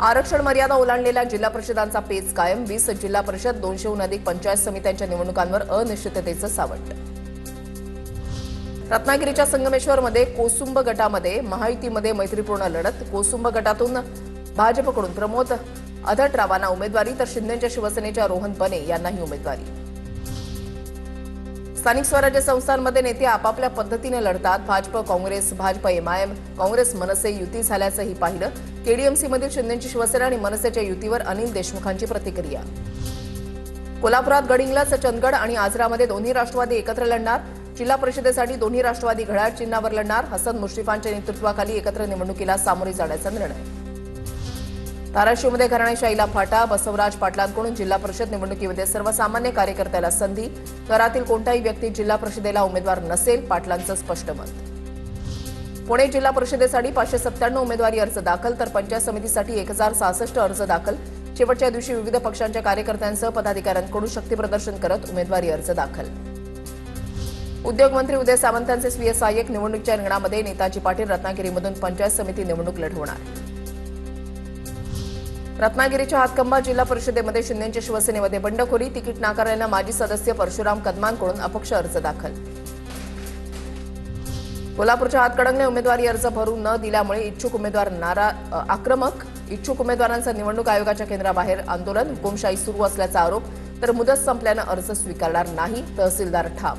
आरक्षण मर्यादा ओलांडलेल्या जिल्हा परिषदांचा पेच कायम. 20 जिल्हा परिषद 200हून अधिक पंचायत समित्यांच्या निवडणुकांवर अनिश्चिततेचं सावट. रत्नागिरीच्या संगमेश्वरमध्ये कोसुंब गटामध्ये महायुतीमध्ये मैत्रीपूर्ण लढत. कोसुंब गटातून भाजपकडून प्रमोद अधटरावांना उमेदवारी तर शिंदेच्या शिवसेनेच्या रोहन बने यांनाही उमेदवारी. स्थानिक स्वराज्य संस्थांमध्ये नेते आपापल्या पद्धतीने लढतात. भाजप काँग्रेस, भाजप एमआयएम, काँग्रेस मनसे युती झाल्याचंही पाहिलं. केडीएमसीमधील शिंदेची शिवसेना आणि मनसेच्या युतीवर अनिल देशमुखांची प्रतिक्रिया. कोल्हापुरात गडिंग्लज, चंदगड आणि आजरामध्ये दोन्ही राष्ट्रवादी एकत्र लढणार. जिल्हा परिषदेसाठी दोन्ही राष्ट्रवादी घड्याळ चिन्हावर लढणार. हसन मुश्रीफांच्या नेतृत्वाखाली एकत्र निवडणुकीला सामोरे जाण्याचा निर्णय. धाराशिवमध्ये घराणेशाहीला फाटा. बसवराज पाटलांकडून जिल्हा परिषद निवडणुकीमध्ये सर्वसामान्य कार्यकर्त्याला संधी. घरातील कोणताही व्यक्ती जिल्हा परिषदेला उमेदवार नसेल, पाटलांचं स्पष्ट मत. पुणे जिल्हा परिषदेसाठी 597 उमेदवारी अर्ज दाखल तर पंचायत समितीसाठी 1066 अर्ज दाखल. शेवटच्या दिवशी विविध पक्षांच्या कार्यकर्त्यांसह पदाधिकाऱ्यांकडून शक्तीप्रदर्शन करत उमेदवारी अर्ज दाखल. उद्योगमंत्री उदय सामंतांचे स्वीय सहाय्यक निवडणुकीच्या रिंगणामध्ये. नेताजी पाटील रत्नागिरीमधून पंचायत समिती निवडणूक लढवणार. रत्नागिरीच्या हातकंबा जिल्हा परिषदेमध्ये शिंदेच्या शिवसेनेमध्ये बंडखोरी. तिकीट नाकारल्यानं माजी सदस्य परशुराम कदमांकडून अपक्ष अर्ज दाखल. कोल्हापूरच्या हातकणंगले उमेदवारी अर्ज भरू न दिल्यामुळे इच्छुक उमेदवार आक्रमक. इच्छुक उमेदवारांचं निवडणूक आयोगाच्या केंद्राबाहेर आंदोलन. हुकुमशाही सुरू असल्याचा आरोप तर मुदत संपल्यानं अर्ज स्वीकारणार नाही. तहसीलदार ठाम.